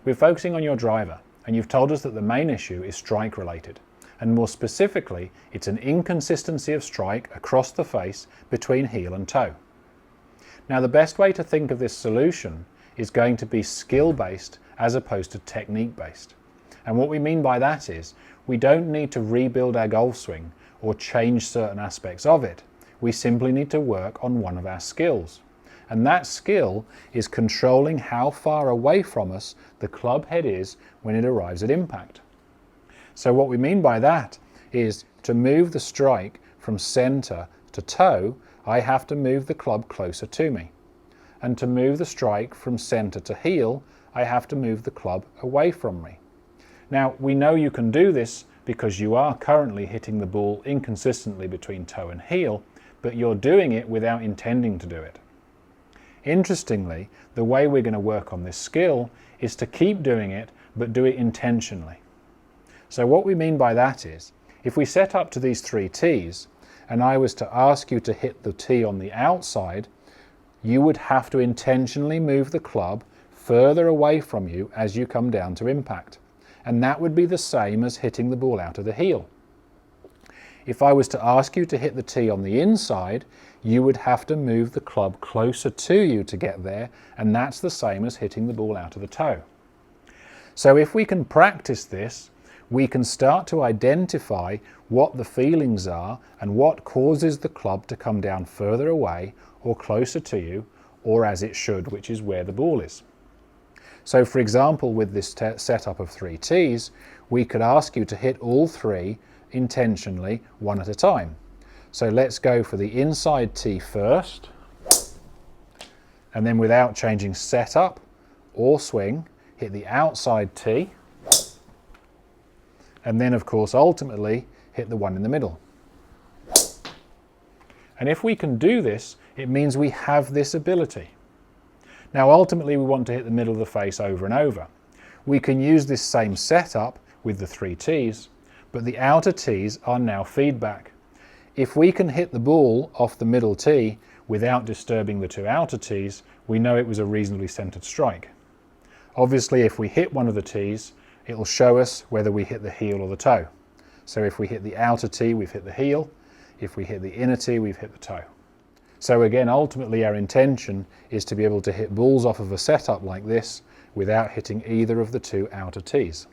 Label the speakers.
Speaker 1: we're focusing on your driver, and you've told us that the main issue is strike related. And more specifically, it's an inconsistency of strike across the face between heel and toe. Now, the best way to think of this solution is going to be skill-based as opposed to technique-based. And what we mean by that is, we don't need to rebuild our golf swing or change certain aspects of it. We simply need to work on one of our skills. And that skill is controlling how far away from us the club head is when it arrives at impact. So what we mean by that is, to move the strike from center to toe, I have to move the club closer to me. And to move the strike from center to heel, I have to move the club away from me. Now, we know you can do this because you are currently hitting the ball inconsistently between toe and heel, but you're doing it without intending to do it. Interestingly, the way we're going to work on this skill is to keep doing it, but do it intentionally. So what we mean by that is, if we set up to these 3 tees, and I was to ask you to hit the tee on the outside, you would have to intentionally move the club further away from you as you come down to impact. And that would be the same as hitting the ball out of the heel. If I was to ask you to hit the tee on the inside, you would have to move the club closer to you to get there, and that's the same as hitting the ball out of the toe. So if we can practice this, we can start to identify what the feelings are and what causes the club to come down further away or closer to you, or as it should, which is where the ball is. So for example, with this setup of 3 tees, we could ask you to hit all 3 intentionally, one at a time. So let's go for the inside tee first, and then without changing setup or swing, hit the outside tee, and then of course ultimately hit the one in the middle. And if we can do this, it means we have this ability. Now ultimately we want to hit the middle of the face over and over. We can use this same setup with the 3 tees, but the outer tees are now feedback. If we can hit the ball off the middle tee without disturbing the 2 outer tees, we know it was a reasonably centered strike. Obviously if we hit one of the tees, it will show us whether we hit the heel or the toe. So if we hit the outer tee, we've hit the heel. If we hit the inner tee, we've hit the toe. So again, ultimately our intention is to be able to hit balls off of a setup like this without hitting either of the 2 outer tees.